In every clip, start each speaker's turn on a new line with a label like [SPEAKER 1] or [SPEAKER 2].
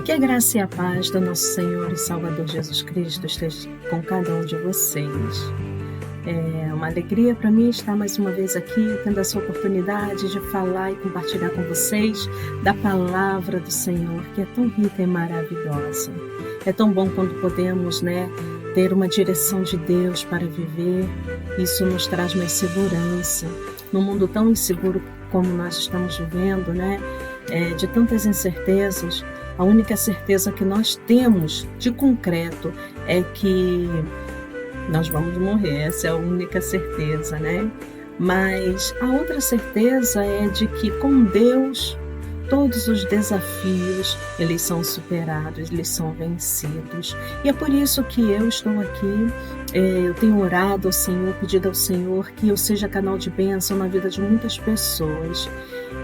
[SPEAKER 1] Que a graça e a paz do nosso Senhor e Salvador Jesus Cristo esteja com cada um de vocês. É uma alegria para mim estar mais uma vez aqui, tendo essa oportunidade de falar e compartilhar com vocês da palavra do Senhor, que é tão rica e maravilhosa. É tão bom quando podemos, ter uma direção de Deus para viver. Isso nos traz mais segurança. Num mundo tão inseguro como nós estamos vivendo, de tantas incertezas, a única certeza que nós temos de concreto é que nós vamos morrer. Essa é a única certeza, Mas a outra certeza é de que com Deus todos os desafios, eles são superados, eles são vencidos. E é por isso que eu estou aqui, eu tenho orado ao Senhor, pedido ao Senhor que eu seja canal de bênção na vida de muitas pessoas.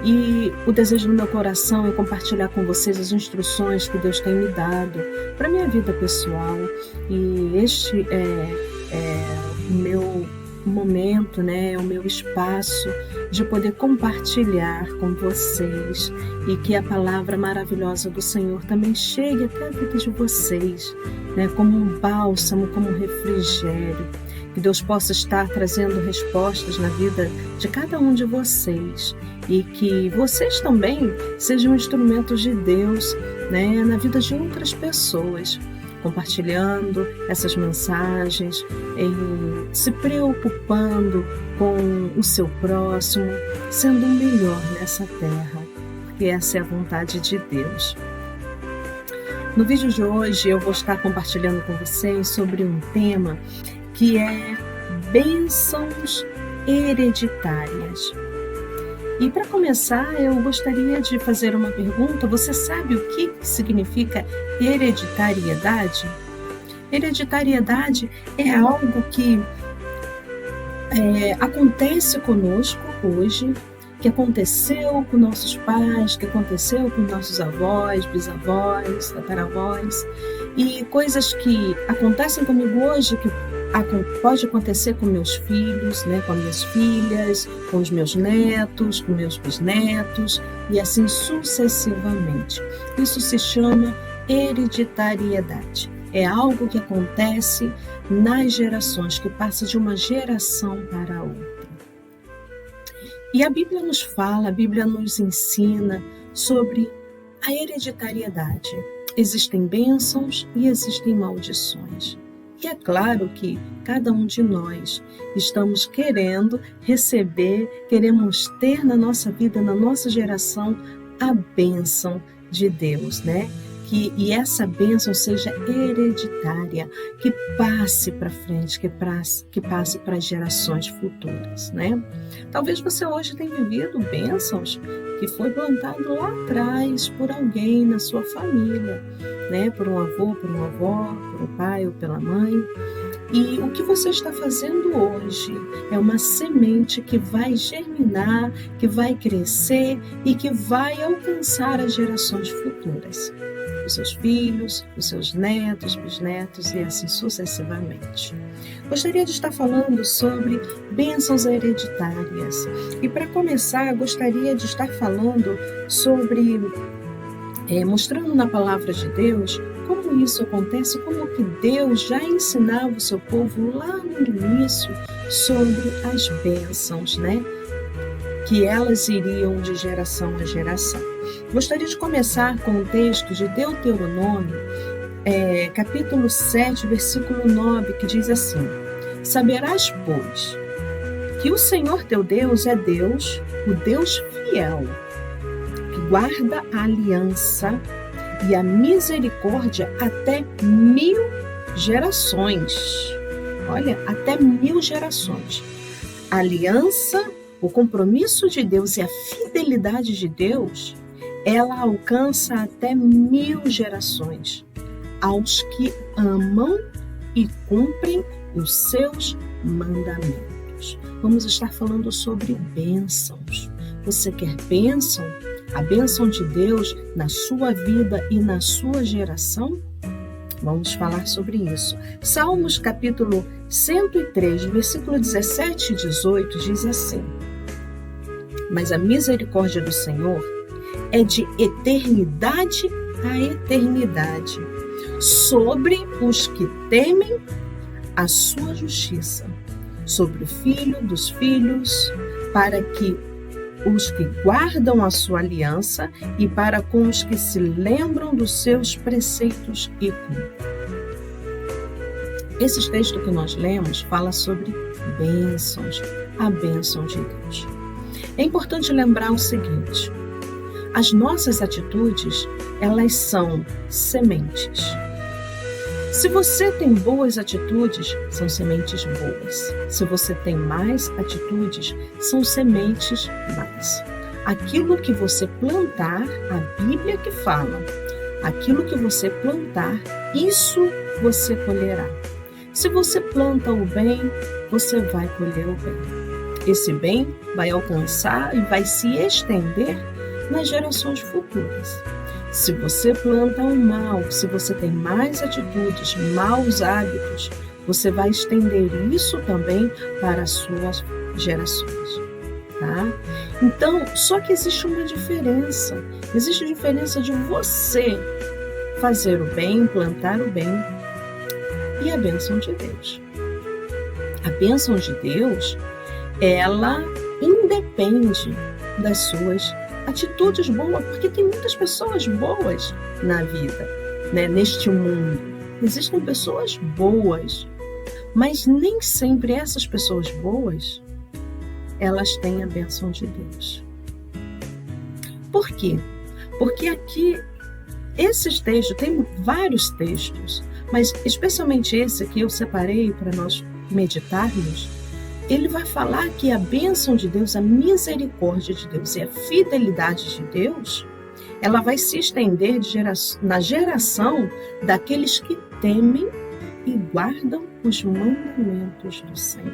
[SPEAKER 1] E o desejo do meu coração é compartilhar com vocês as instruções que Deus tem me dado para a minha vida pessoal. E este é o meu momento, o meu espaço de poder compartilhar com vocês e que a palavra maravilhosa do Senhor também chegue até a vida de vocês, como um bálsamo, como um refrigério. Que Deus possa estar trazendo respostas na vida de cada um de vocês e que vocês também sejam instrumentos de Deus, na vida de outras pessoas, compartilhando essas mensagens, se preocupando com o seu próximo, sendo o melhor nessa terra, porque essa é a vontade de Deus. No vídeo de hoje eu vou estar compartilhando com vocês sobre um tema que é bênçãos hereditárias. E para começar, eu gostaria de fazer uma pergunta. Você sabe o que significa hereditariedade? Hereditariedade é algo que acontece conosco hoje, que aconteceu com nossos pais, que aconteceu com nossos avós, bisavós, tataravós, e coisas que acontecem comigo hoje, que pode acontecer com meus filhos, com minhas filhas, com os meus netos, com meus bisnetos e assim sucessivamente. Isso se chama hereditariedade. É algo que acontece nas gerações, que passa de uma geração para a outra. E a Bíblia nos fala, a Bíblia nos ensina sobre a hereditariedade. Existem bênçãos e existem maldições. E é claro que cada um de nós estamos querendo receber, queremos ter na nossa vida, na nossa geração, a bênção de Deus, E essa bênção seja hereditária, que passe para frente, que passe para as gerações futuras, Talvez você hoje tenha vivido bênçãos que foi plantado lá atrás por alguém na sua família, por um avô, por uma avó, por um pai ou pela mãe. E o que você está fazendo hoje é uma semente que vai germinar, que vai crescer e que vai alcançar as gerações futuras. Os seus filhos, os seus netos, bisnetos e assim sucessivamente. Gostaria de estar falando sobre bênçãos hereditárias. E para começar, gostaria de estar falando sobre, mostrando na palavra de Deus, como isso acontece, como que Deus já ensinava o seu povo lá no início sobre as bênçãos, que elas iriam de geração a geração. Gostaria de começar com o texto de Deuteronômio, capítulo 7, versículo 9, que diz assim: Saberás, pois, que o Senhor teu Deus é Deus, o Deus fiel, que guarda a aliança e a misericórdia até 1000 gerações. Olha, até 1000 gerações. A aliança, o compromisso de Deus e a fidelidade de Deus, ela alcança até 1000 gerações aos que amam e cumprem os seus mandamentos. Vamos estar falando sobre bênçãos. Você quer bênção? A bênção de Deus na sua vida e na sua geração? Vamos falar sobre isso. Salmos capítulo 103, versículo 17 e 18 diz assim: Mas a misericórdia do Senhor é de eternidade a eternidade sobre os que temem a sua justiça, sobre o Filho dos filhos, para que os que guardam a sua aliança e para com os que se lembram dos seus preceitos e cumprem. Esse texto que nós lemos fala sobre bênçãos, a bênção de Deus. É importante lembrar o seguinte: as nossas atitudes, elas são sementes. Se você tem boas atitudes, são sementes boas. Se você tem más atitudes, são sementes más. Aquilo que você plantar, a Bíblia que fala, aquilo que você plantar, isso você colherá. Se você planta o bem, você vai colher o bem. Esse bem vai alcançar e vai se estender nas gerações futuras. Se você planta o mal, se você tem más atitudes, maus hábitos, você vai estender isso também para as suas gerações, tá? Então, só que existe uma diferença. Existe a diferença de você fazer o bem, plantar o bem, e a bênção de Deus. A bênção de Deus, ela independe das suas atitudes boas, porque tem muitas pessoas boas na vida, né? Neste mundo. Existem pessoas boas, mas nem sempre essas pessoas boas, elas têm a bênção de Deus. Por quê? Porque aqui, esses textos, tem vários textos, mas especialmente esse que eu separei para nós meditarmos, ele vai falar que a bênção de Deus, a misericórdia de Deus e a fidelidade de Deus, ela vai se estender na geração daqueles que temem e guardam os mandamentos do Senhor.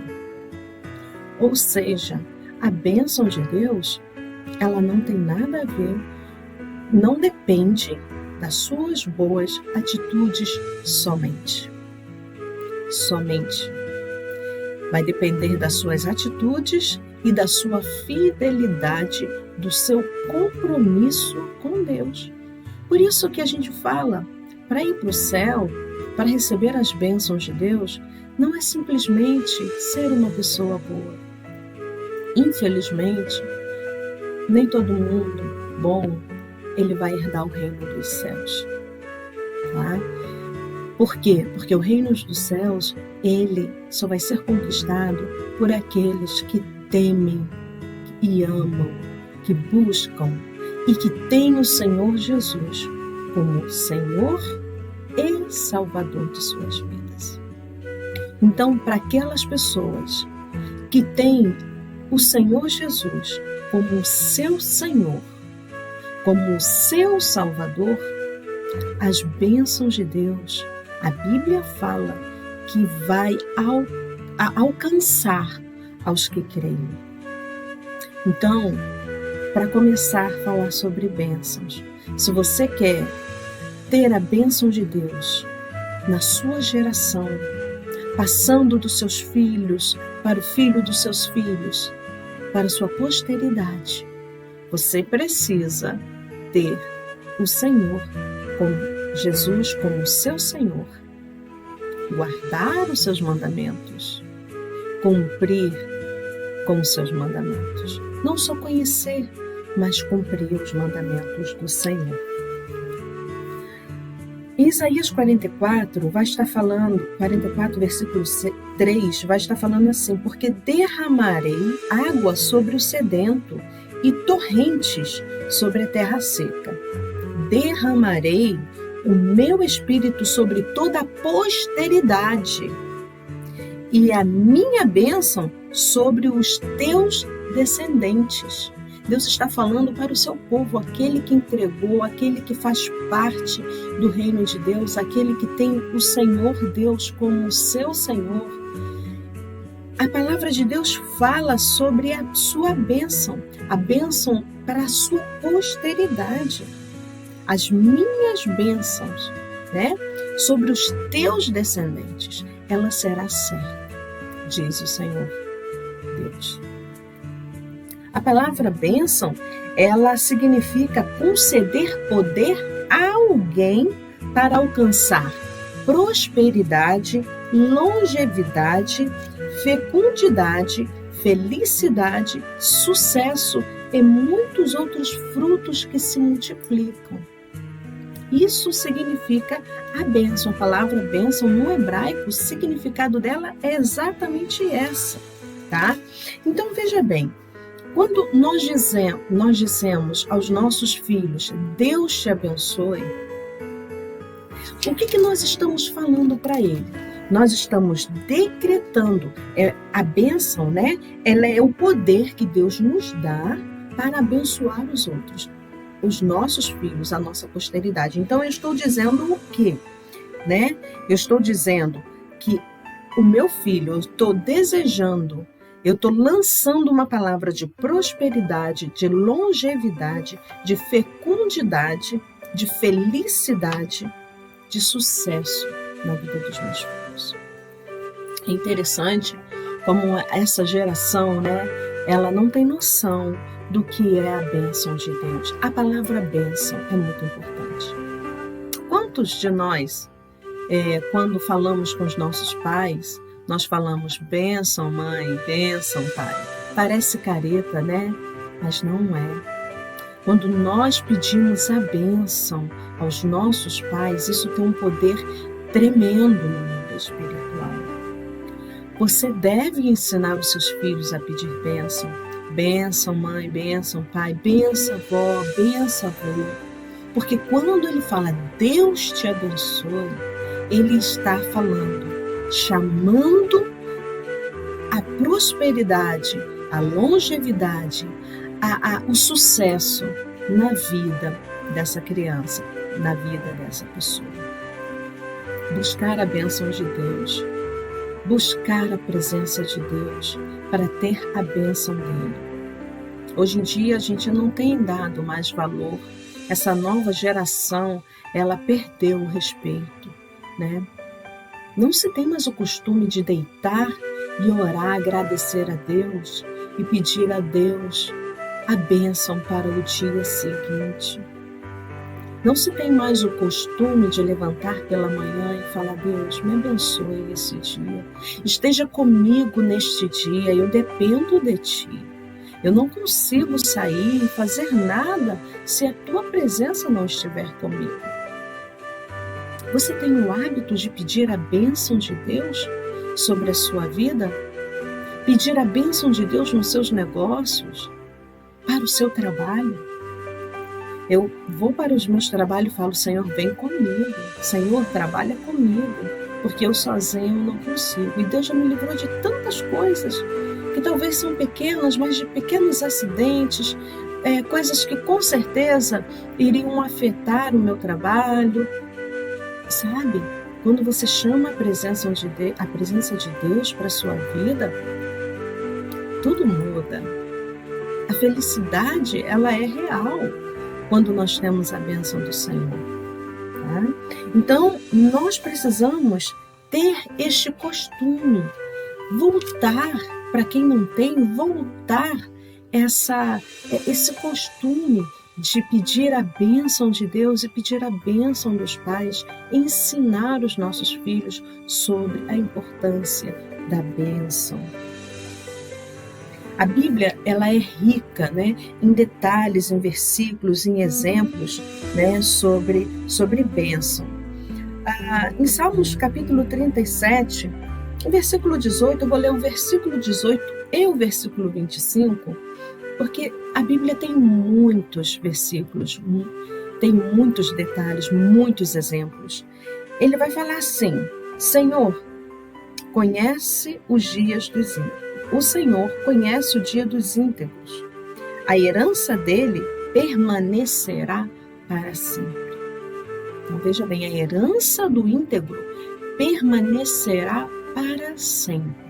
[SPEAKER 1] Ou seja, a bênção de Deus, ela não tem nada a ver, não depende das suas boas atitudes somente. Somente. Vai depender das suas atitudes e da sua fidelidade, do seu compromisso com Deus. Por isso que a gente fala, para ir para o céu, para receber as bênçãos de Deus, não é simplesmente ser uma pessoa boa. Infelizmente, nem todo mundo bom, ele vai herdar o reino dos céus. Tá? Por quê? Porque o reino dos céus, ele só vai ser conquistado por aqueles que temem e amam, que buscam e que têm o Senhor Jesus como Senhor e Salvador de suas vidas. Então, para aquelas pessoas que têm o Senhor Jesus como seu Senhor, como o seu Salvador, as bênçãos de Deus, a Bíblia fala que vai alcançar aos que creem. Então, para começar a falar sobre bênçãos, se você quer ter a bênção de Deus na sua geração, passando dos seus filhos para o filho dos seus filhos, para a sua posteridade, você precisa ter o Senhor como Jesus como seu Senhor, guardar os seus mandamentos, cumprir com os seus mandamentos. Não só conhecer, mas cumprir os mandamentos do Senhor. Em Isaías 44, vai estar falando, 44, versículo 3, vai estar falando assim: porque derramarei água sobre o sedento e torrentes sobre a terra seca. Derramarei o meu espírito sobre toda a posteridade e a minha bênção sobre os teus descendentes. Deus está falando para o seu povo, aquele que entregou, aquele que faz parte do reino de Deus, aquele que tem o Senhor Deus como o seu Senhor. A palavra de Deus fala sobre a sua bênção, a bênção para a sua posteridade. As minhas bênçãos, né, sobre os teus descendentes, ela será certa, diz o Senhor Deus. A palavra bênção, ela significa conceder poder a alguém para alcançar prosperidade, longevidade, fecundidade, felicidade, sucesso e muitos outros frutos que se multiplicam. Isso significa a bênção. A palavra bênção no hebraico, o significado dela é exatamente essa, tá? Então veja bem, quando nós dizemos aos nossos filhos, Deus te abençoe, o que nós estamos falando para ele? Nós estamos decretando a bênção, né? Ela é o poder que Deus nos dá para abençoar os outros, os nossos filhos, a nossa posteridade. Então eu estou dizendo o quê? Né? Eu estou dizendo que o meu filho, eu estou desejando, eu estou lançando uma palavra de prosperidade, de longevidade, de fecundidade, de felicidade, de sucesso na vida dos meus filhos. É interessante como essa geração, né, ela não tem noção do que é a bênção de Deus. A palavra bênção é muito importante. Quantos de nós, quando falamos com os nossos pais, nós falamos bênção mãe, bênção pai? Parece careta, né? Mas não é. Quando nós pedimos a bênção aos nossos pais, isso tem um poder tremendo no mundo espiritual. Você deve ensinar os seus filhos a pedir bênção. Bênção mãe, bênção pai, bênção avó, bênção avô. Porque quando ele fala Deus te abençoe, ele está falando, chamando a prosperidade, a longevidade, o sucesso na vida dessa criança, na vida dessa pessoa. Buscar a bênção de Deus, buscar a presença de Deus para ter a bênção dele. Hoje em dia a gente não tem dado mais valor. Essa nova geração, ela perdeu o respeito, né? Não se tem mais o costume de deitar e orar, agradecer a Deus e pedir a Deus a bênção para o dia seguinte. Não se tem mais o costume de levantar pela manhã e falar, Deus, me abençoe esse dia. Esteja comigo neste dia, eu dependo de Ti. Eu não consigo sair e fazer nada se a Tua presença não estiver comigo. Você tem o hábito de pedir a bênção de Deus sobre a sua vida? Pedir a bênção de Deus nos seus negócios? Para o seu trabalho? Eu vou para os meus trabalhos e falo, Senhor, vem comigo. Senhor, trabalha comigo, porque eu sozinho não consigo. E Deus já me livrou de tantas coisas, que talvez são pequenas, mas de pequenos acidentes, coisas que com certeza iriam afetar o meu trabalho. Sabe? Quando você chama a presença de Deus para a sua vida, tudo muda. A felicidade, ela é real quando nós temos a bênção do Senhor. Tá? Então, nós precisamos ter este costume, voltar, para quem não tem, voltar esse costume de pedir a bênção de Deus e pedir a bênção dos pais, ensinar os nossos filhos sobre a importância da bênção. A Bíblia, ela é rica, né, em detalhes, em versículos, em exemplos, né, sobre bênção. Em Salmos capítulo 37, versículo 18, eu vou ler o versículo 18 e o versículo 25, porque a Bíblia tem muitos versículos, tem muitos detalhes, muitos exemplos. Ele vai falar assim, Senhor, conhece os dias dos íntegros. O Senhor conhece o dia dos íntegros. A herança dele permanecerá para sempre. Então veja bem, a herança do íntegro permanecerá para sempre.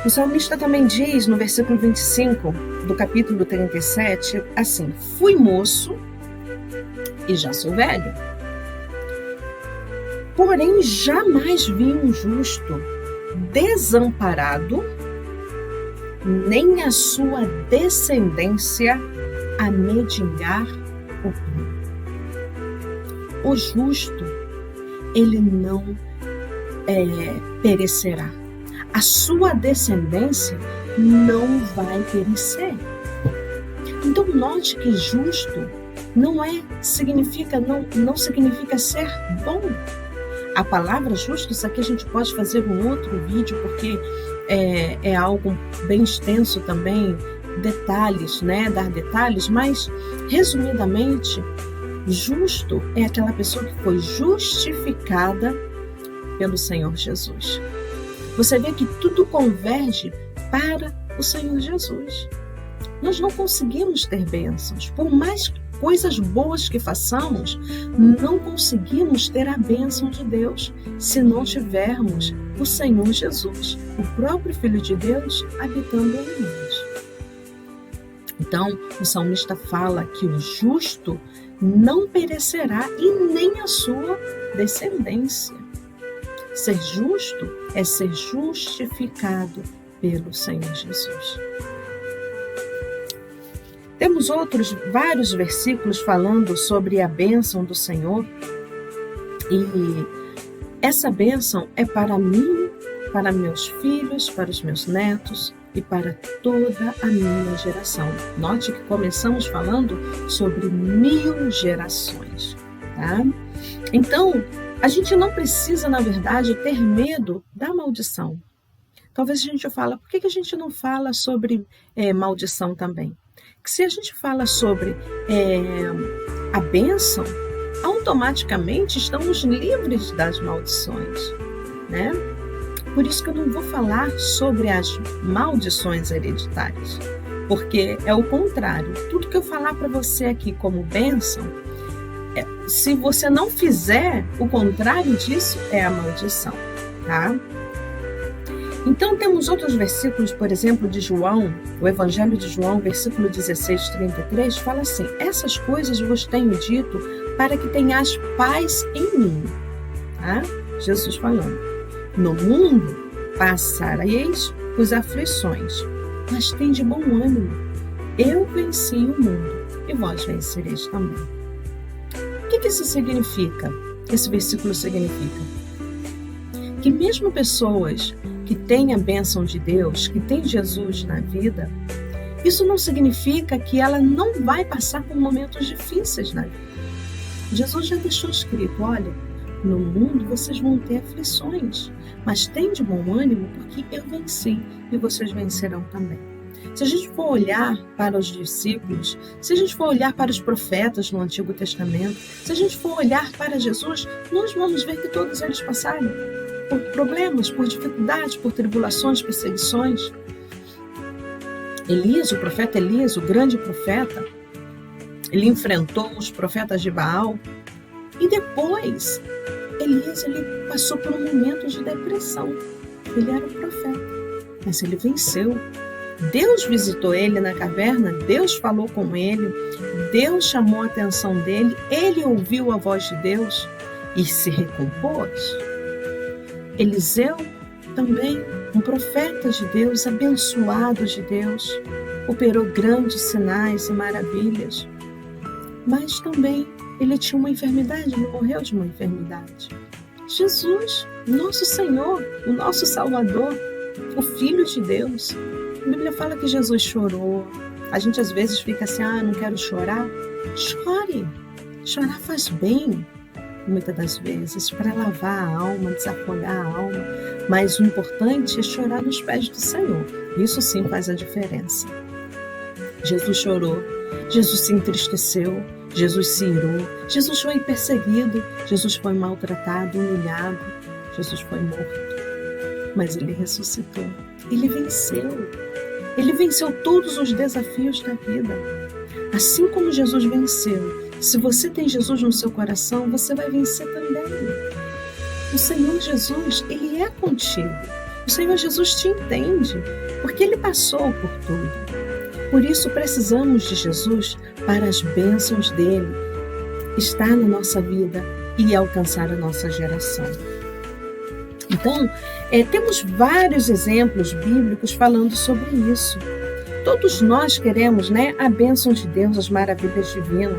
[SPEAKER 1] O salmista também diz no versículo 25 do capítulo 37, assim, fui moço e já sou velho, porém jamais vi um justo desamparado, nem a sua descendência a mendigar o pão. O justo, ele não perecerá. A sua descendência não vai perecer. Então note que justo não significa ser bom. A palavra justo, isso aqui a gente pode fazer um outro vídeo, porque é algo bem extenso também, detalhes, dar detalhes, mas resumidamente, justo é aquela pessoa que foi justificada pelo Senhor Jesus. Você vê que tudo converge para o Senhor Jesus. Nós não conseguimos ter bênçãos. Por mais coisas boas que façamos, não conseguimos ter a bênção de Deus se não tivermos o Senhor Jesus, o próprio Filho de Deus, habitando em nós. Então, o salmista fala que o justo não perecerá e nem a sua descendência. Ser justo é ser justificado pelo Senhor Jesus. Temos vários versículos falando sobre a bênção do Senhor, e essa bênção é para mim, para meus filhos, para os meus netos e para toda a minha geração. Note que começamos falando sobre 1000 gerações, tá? Então, a gente não precisa, na verdade, ter medo da maldição. Talvez a gente fale, por que a gente não fala sobre maldição também? Que se a gente fala sobre a bênção, automaticamente estamos livres das maldições, né? Por isso que eu não vou falar sobre as maldições hereditárias, porque é o contrário. Tudo que eu falar para você aqui como bênção, se você não fizer, o contrário disso é a maldição, tá? Então temos outros versículos, por exemplo, de João, o Evangelho de João, versículo 16, 33, fala assim: essas coisas vos tenho dito para que tenhais paz em mim. Tá? Jesus falando: no mundo passareis por aflições, mas tende bom ânimo. Eu venci o mundo e vós vencereis também. O que isso significa? Esse versículo significa que mesmo pessoas que têm a bênção de Deus, que têm Jesus na vida, isso não significa que ela não vai passar por momentos difíceis na vida. Jesus já deixou escrito: olha, no mundo vocês vão ter aflições, mas tem de bom ânimo, porque eu venci e vocês vencerão também. Se a gente for olhar para os discípulos, se a gente for olhar para os profetas no Antigo Testamento, se a gente for olhar para Jesus, nós vamos ver que todos eles passaram por problemas, por dificuldades, por tribulações, perseguições. Elias, o profeta Elias, o grande profeta, ele enfrentou os profetas de Baal, e depois Elias passou por um momento de depressão. Ele era um profeta, mas ele venceu. Deus visitou ele na caverna, Deus falou com ele, Deus chamou a atenção dele, ele ouviu a voz de Deus e se recompôs. Eliseu também, um profeta de Deus, abençoado de Deus, operou grandes sinais e maravilhas, mas também ele tinha uma enfermidade, ele morreu de uma enfermidade. Jesus, nosso Senhor, o nosso Salvador, o Filho de Deus, a Bíblia fala que Jesus chorou. A gente às vezes fica assim: não quero chorar. Chore, chorar faz bem, muitas das vezes, para lavar a alma, desafogar a alma, mas o importante é chorar nos pés do Senhor. Isso sim faz a diferença. Jesus chorou, Jesus se entristeceu, Jesus se irou, Jesus foi perseguido, Jesus foi maltratado, humilhado, Jesus foi morto, mas ele ressuscitou, ele venceu todos os desafios da vida. Assim como Jesus venceu, se você tem Jesus no seu coração, você vai vencer também. O Senhor Jesus, ele é contigo. O Senhor Jesus te entende, porque ele passou por tudo. Por isso precisamos de Jesus para as bênçãos dele estar na nossa vida e alcançar a nossa geração. Então, temos vários exemplos bíblicos falando sobre isso. Todos nós queremos, né, a bênção de Deus, as maravilhas divinas,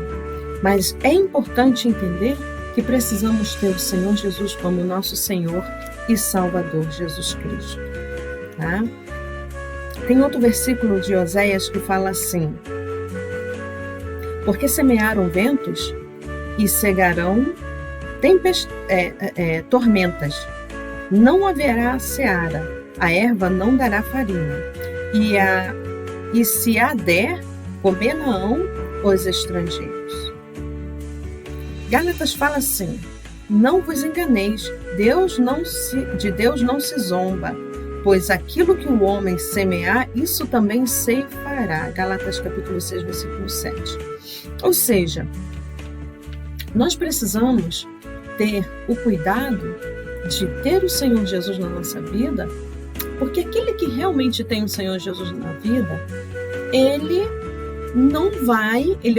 [SPEAKER 1] mas é importante entender que precisamos ter o Senhor Jesus como nosso Senhor e Salvador, Jesus Cristo. Tá? Tem outro versículo de Oséias que fala assim: porque semearam ventos e cegarão tormentas, não haverá seara, a erva não dará farinha, e se a der, comerão os estrangeiros. Gálatas fala assim: não vos enganeis, de Deus não se zomba, pois aquilo que o homem semear, isso também ceifará. Gálatas capítulo 6, versículo 7. Ou seja, nós precisamos ter o cuidado de ter o Senhor Jesus na nossa vida, porque aquele que realmente tem o Senhor Jesus na vida, ele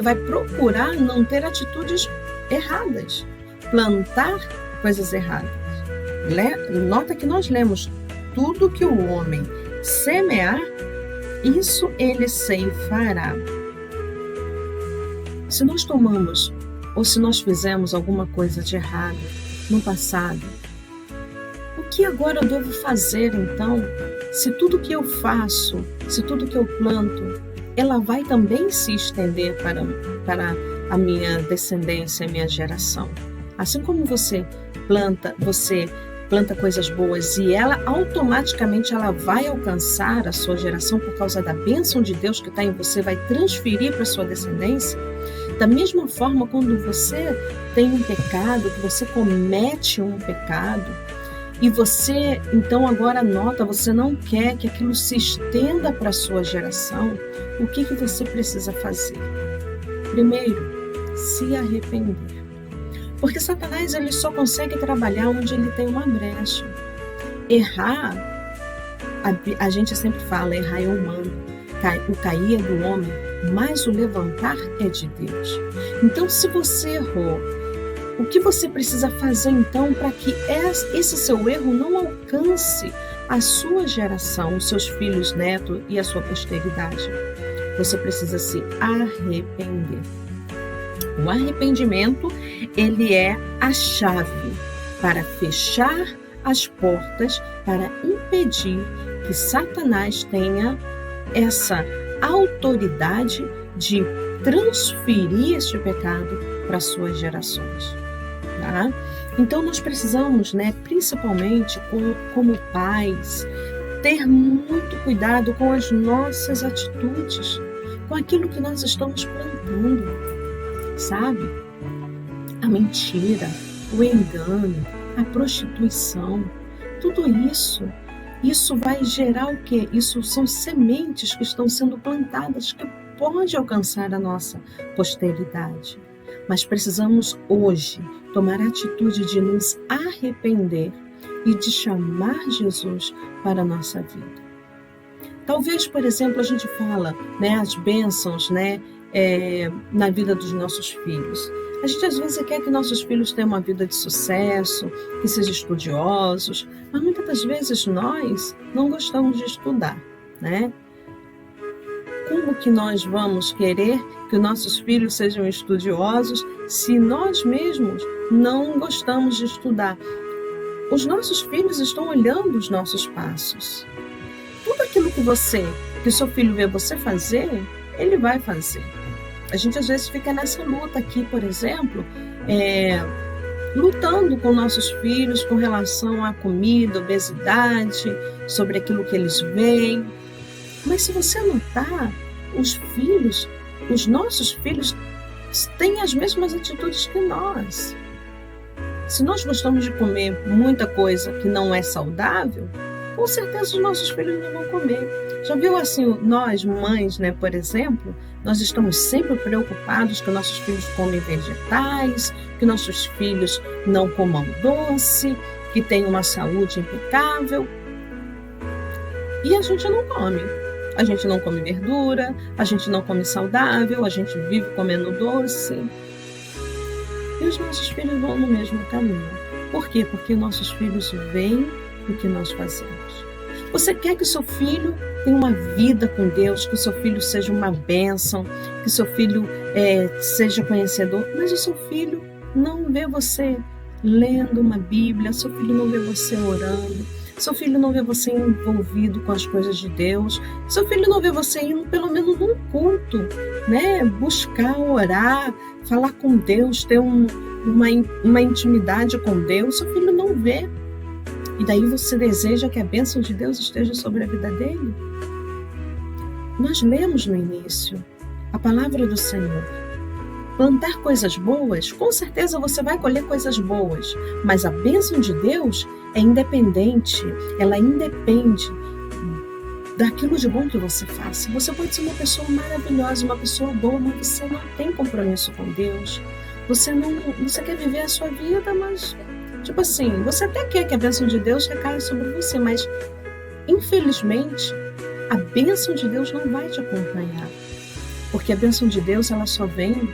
[SPEAKER 1] vai procurar não ter atitudes erradas, plantar coisas erradas. Nota que nós lemos: tudo que o homem semear, isso ele ceifará. Se nós tomamos ou se nós fizemos alguma coisa de errado no passado, o que agora eu devo fazer então? Se tudo que eu faço, se tudo que eu planto, ela vai também se estender para a minha descendência, a minha geração. Assim como você planta coisas boas e ela automaticamente ela vai alcançar a sua geração por causa da bênção de Deus que está em você, vai transferir para a sua descendência. Da mesma forma, quando você tem um pecado, que você comete um pecado, e você, então, agora nota, você não quer que aquilo se estenda para a sua geração, o que você precisa fazer? Primeiro, se arrepender. Porque Satanás ele só consegue trabalhar onde ele tem uma brecha. Errar, a gente sempre fala, errar é humano. O cair é do homem, mas o levantar é de Deus. Então, se você errou, o que você precisa fazer então para que esse seu erro não alcance a sua geração, os seus filhos, netos e a sua posteridade? Você precisa se arrepender. O arrependimento, ele é a chave para fechar as portas, para impedir que Satanás tenha essa autoridade de transferir este pecado para as suas gerações. Tá? Então nós precisamos, principalmente como pais, ter muito cuidado com as nossas atitudes, com aquilo que nós estamos plantando, sabe? A mentira, o engano, a prostituição, tudo isso vai gerar o quê? Isso são sementes que estão sendo plantadas, que pode alcançar a nossa posteridade. Mas precisamos hoje tomar a atitude de nos arrepender e de chamar Jesus para a nossa vida. Talvez, por exemplo, a gente fala, as bênçãos, na vida dos nossos filhos. A gente às vezes quer que nossos filhos tenham uma vida de sucesso, que sejam estudiosos, mas muitas das vezes nós não gostamos de estudar, Como que nós vamos querer que nossos filhos sejam estudiosos se nós mesmos não gostamos de estudar? Os nossos filhos estão olhando os nossos passos. Tudo aquilo que o seu filho vê você fazer, ele vai fazer. A gente às vezes fica nessa luta aqui, por exemplo, lutando com nossos filhos com relação à comida, obesidade, sobre aquilo que eles veem. Mas se você notar, os nossos filhos têm as mesmas atitudes que nós. Se nós gostamos de comer muita coisa que não é saudável, com certeza os nossos filhos não vão comer. Já viu assim, nós mães, por exemplo, nós estamos sempre preocupados que nossos filhos comem vegetais, que nossos filhos não comam doce, que tenham uma saúde impecável. E a gente não come. A gente não come verdura, a gente não come saudável, a gente vive comendo doce. E os nossos filhos vão no mesmo caminho. Por quê? Porque nossos filhos veem o que nós fazemos. Você quer que o seu filho tenha uma vida com Deus, que o seu filho seja uma bênção, que o seu filho seja conhecedor, mas o seu filho não vê você lendo uma Bíblia, seu filho não vê você orando, seu filho não vê você envolvido com as coisas de Deus, seu filho não vê você indo pelo menos num culto, né? Buscar, orar, falar com Deus, ter uma intimidade com Deus, seu filho não vê. E daí você deseja que a bênção de Deus esteja sobre a vida dele? Nós lemos no início a palavra do Senhor. Plantar coisas boas, com certeza você vai colher coisas boas, mas a bênção de Deus é independente, ela independe daquilo de bom que você faça. Você pode ser uma pessoa maravilhosa, uma pessoa boa, mas você não tem compromisso com Deus. Você quer viver a sua vida, mas tipo assim, você até quer que a bênção de Deus recaia sobre você, mas infelizmente a bênção de Deus não vai te acompanhar, porque a bênção de Deus ela só vem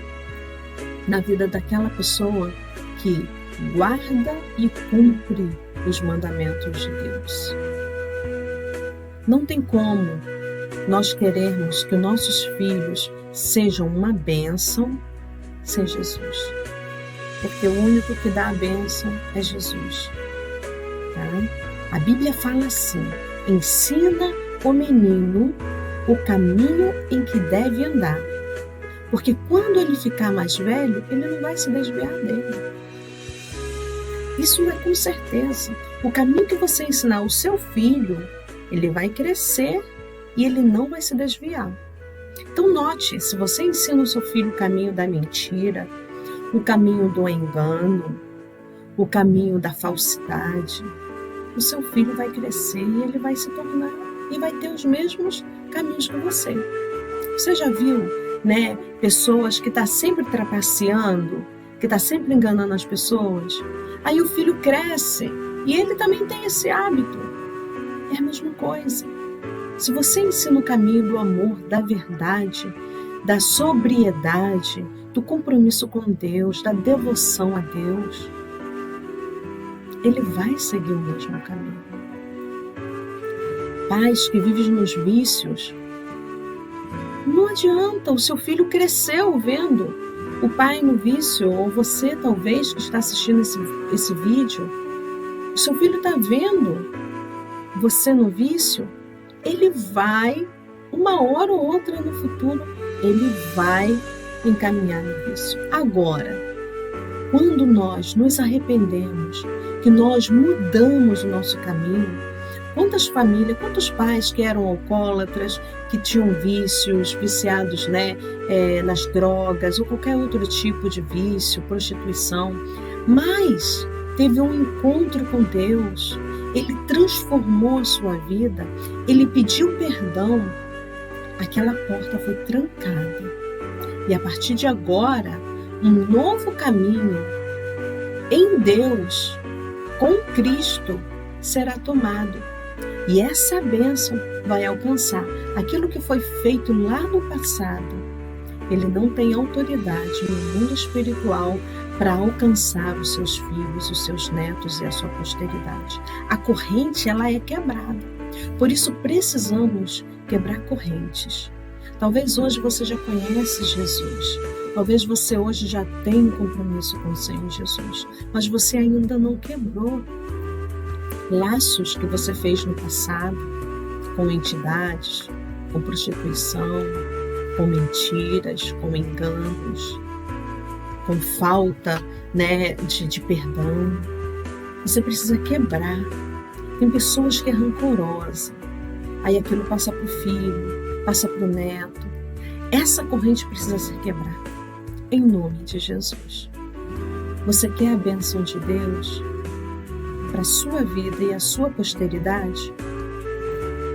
[SPEAKER 1] na vida daquela pessoa que guarda e cumpre os mandamentos de Deus. Não tem como nós querermos que os nossos filhos sejam uma bênção sem Jesus, porque o único que dá a bênção é Jesus. Tá? A Bíblia fala assim: ensina o menino o caminho em que deve andar, porque quando ele ficar mais velho, ele não vai se desviar dele. Isso é com certeza. O caminho que você ensinar ao seu filho, ele vai crescer e ele não vai se desviar. Então note, se você ensina o seu filho o caminho da mentira, o caminho do engano, o caminho da falsidade, o seu filho vai crescer e ele vai se tornar e vai ter os mesmos caminhos que você. Você já viu, né, pessoas que estão sempre trapaceando, que estão sempre enganando as pessoas? Aí o filho cresce e ele também tem esse hábito. É a mesma coisa. Se você ensina o caminho do amor, da verdade, da sobriedade, do compromisso com Deus, da devoção a Deus, ele vai seguir o mesmo caminho. Pais que vivem nos vícios, não adianta, o seu filho cresceu vendo o pai no vício, ou você talvez que está assistindo esse vídeo, o seu filho está vendo você no vício, ele vai, uma hora ou outra no futuro, ele vai encaminhar no vício. Agora, quando nós nos arrependemos, que nós mudamos o nosso caminho, quantas famílias, quantos pais que eram alcoólatras, que tinham vícios, viciados, né, nas drogas ou qualquer outro tipo de vício, prostituição, mas teve um encontro com Deus, ele transformou a sua vida, ele pediu perdão, aquela porta foi trancada. E a partir de agora, um novo caminho em Deus, com Cristo, será tomado. E essa bênção vai alcançar aquilo que foi feito lá no passado. Ele não tem autoridade no mundo espiritual para alcançar os seus filhos, os seus netos e a sua posteridade. A corrente, ela é quebrada. Por isso precisamos quebrar correntes. Talvez hoje você já conhece Jesus. Talvez você hoje já tenha um compromisso com o Senhor Jesus. Mas você ainda não quebrou laços que você fez no passado com entidades, com prostituição, com mentiras, com enganos, com falta, né, de perdão. Você precisa quebrar. Tem pessoas que é rancorosa. Aí aquilo passa para o filho, passa para o neto. Essa corrente precisa ser quebrada. Em nome de Jesus. Você quer a bênção de Deus para a sua vida e a sua posteridade?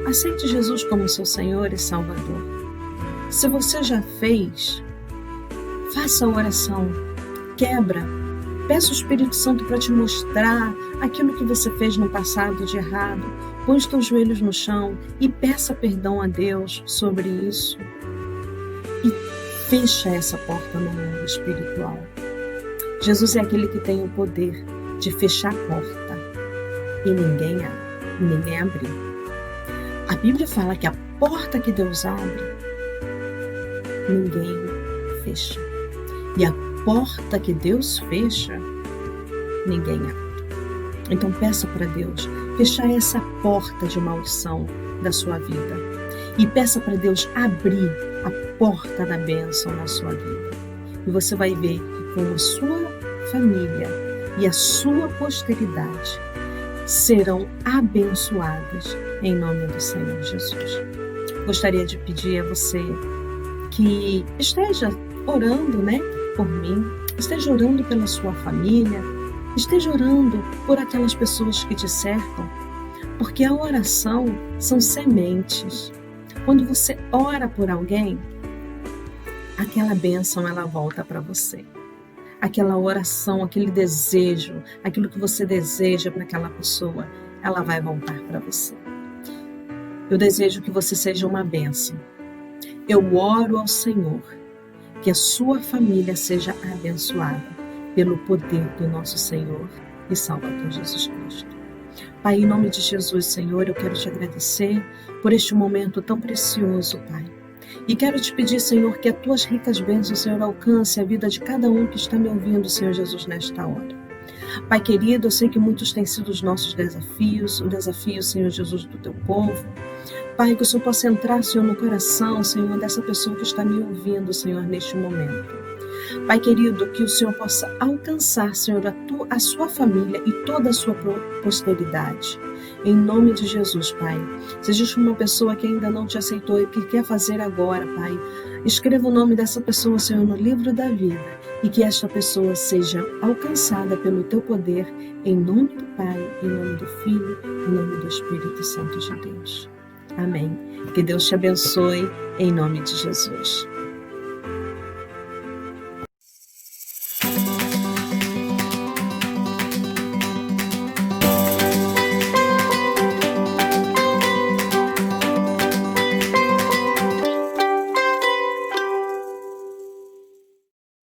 [SPEAKER 1] Aceite Jesus como seu Senhor e Salvador. Se você já fez, faça a oração, quebra, peça o Espírito Santo para te mostrar aquilo que você fez no passado de errado. Põe os teus joelhos no chão e peça perdão a Deus sobre isso. E fecha essa porta no mundo espiritual. Jesus é aquele que tem o poder de fechar a porta e ninguém abre. e ninguém abrir. A Bíblia fala que a porta que Deus abre, ninguém fecha. E a porta que Deus fecha, ninguém abre. Então peça para Deus fechar essa porta de maldição da sua vida. E peça para Deus abrir a porta da bênção na sua vida. E você vai ver que como a sua família e a sua posteridade serão abençoadas em nome do Senhor Jesus. Gostaria de pedir a você que esteja orando, por mim, esteja orando pela sua família, esteja orando por aquelas pessoas que te cercam, porque a oração são sementes. Quando você ora por alguém, aquela bênção ela volta para você. Aquela oração, aquele desejo, aquilo que você deseja para aquela pessoa, ela vai voltar para você. Eu desejo que você seja uma bênção. Eu oro ao Senhor que a sua família seja abençoada pelo poder do nosso Senhor e Salvador Jesus Cristo. Pai, em nome de Jesus, Senhor, eu quero te agradecer por este momento tão precioso, Pai. E quero te pedir, Senhor, que as tuas ricas bênçãos, Senhor, alcance a vida de cada um que está me ouvindo, Senhor Jesus, nesta hora. Pai querido, eu sei que muitos têm sido os nossos desafios, o desafio, Senhor Jesus, do teu povo. Pai, que o Senhor possa entrar, Senhor, no coração, Senhor, dessa pessoa que está me ouvindo, Senhor, neste momento. Pai querido, que o Senhor possa alcançar, Senhor, a sua família e toda a sua posteridade. Em nome de Jesus, Pai. Se existe uma pessoa que ainda não te aceitou e que quer fazer agora, Pai, escreva o nome dessa pessoa, Senhor, no livro da vida e que esta pessoa seja alcançada pelo teu poder, em nome do Pai, em nome do Filho, em nome do Espírito Santo de Deus. Amém. Que Deus te abençoe, em nome de Jesus.